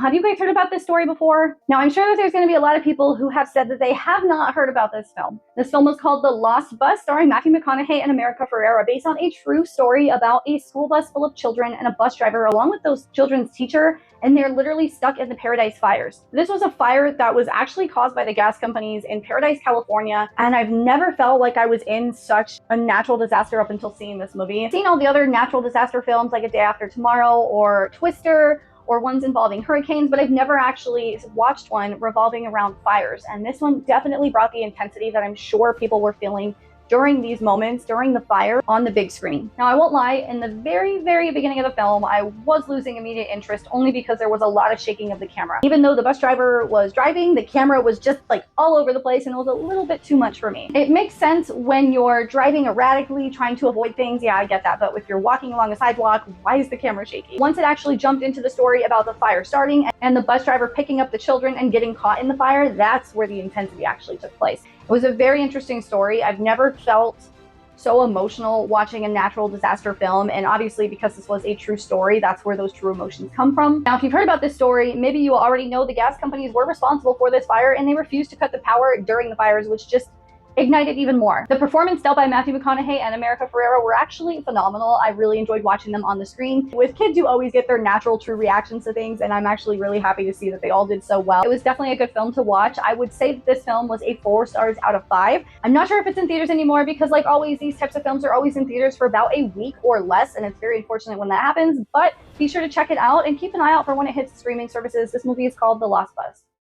Have you guys heard about this story before? Now, I'm sure that there's going to be a lot of people who have said that they have not heard about this film. This film was called The Lost Bus, starring Matthew McConaughey and America Ferrera, based on a true story about a school bus full of children and a bus driver, along with those children's teacher, and they're literally stuck in the Paradise fires. This was a fire that was actually caused by the gas companies in Paradise, California, and I've never felt like I was in such a natural disaster up until seeing this movie. I've seen all the other natural disaster films like A Day After Tomorrow or Twister, or ones involving hurricanes, but I've never actually watched one revolving around fires. And this one definitely brought the intensity that I'm sure people were feeling during these moments, during the fire, on the big screen. Now, I won't lie, in the very, very beginning of the film, I was losing immediate interest only because there was a lot of shaking of the camera. Even though the bus driver was driving, the camera was just like all over the place and it was a little bit too much for me. It makes sense when you're driving erratically, trying to avoid things, yeah, I get that, but if you're walking along a sidewalk, why is the camera shaky? Once it actually jumped into the story about the fire starting and the bus driver picking up the children and getting caught in the fire, that's where the intensity actually took place. It was a very interesting story. I've never felt so emotional watching a natural disaster film, and obviously because this was a true story, that's where those true emotions come from. Now, if you've heard about this story, maybe you already know the gas companies were responsible for this fire and they refused to cut the power during the fires, which just ignited even more. The performance dealt by Matthew McConaughey and America Ferrera were actually phenomenal. I really enjoyed watching them on the screen. With kids, you always get their natural, true reactions to things, and I'm actually really happy to see that they all did so well. It was definitely a good film to watch. I would say that this film was a 4 stars out of 5. I'm not sure if it's in theaters anymore because, like always, these types of films are always in theaters for about a week or less, and it's very unfortunate when that happens, but be sure to check it out and keep an eye out for when it hits streaming services. This movie is called The Lost Bus.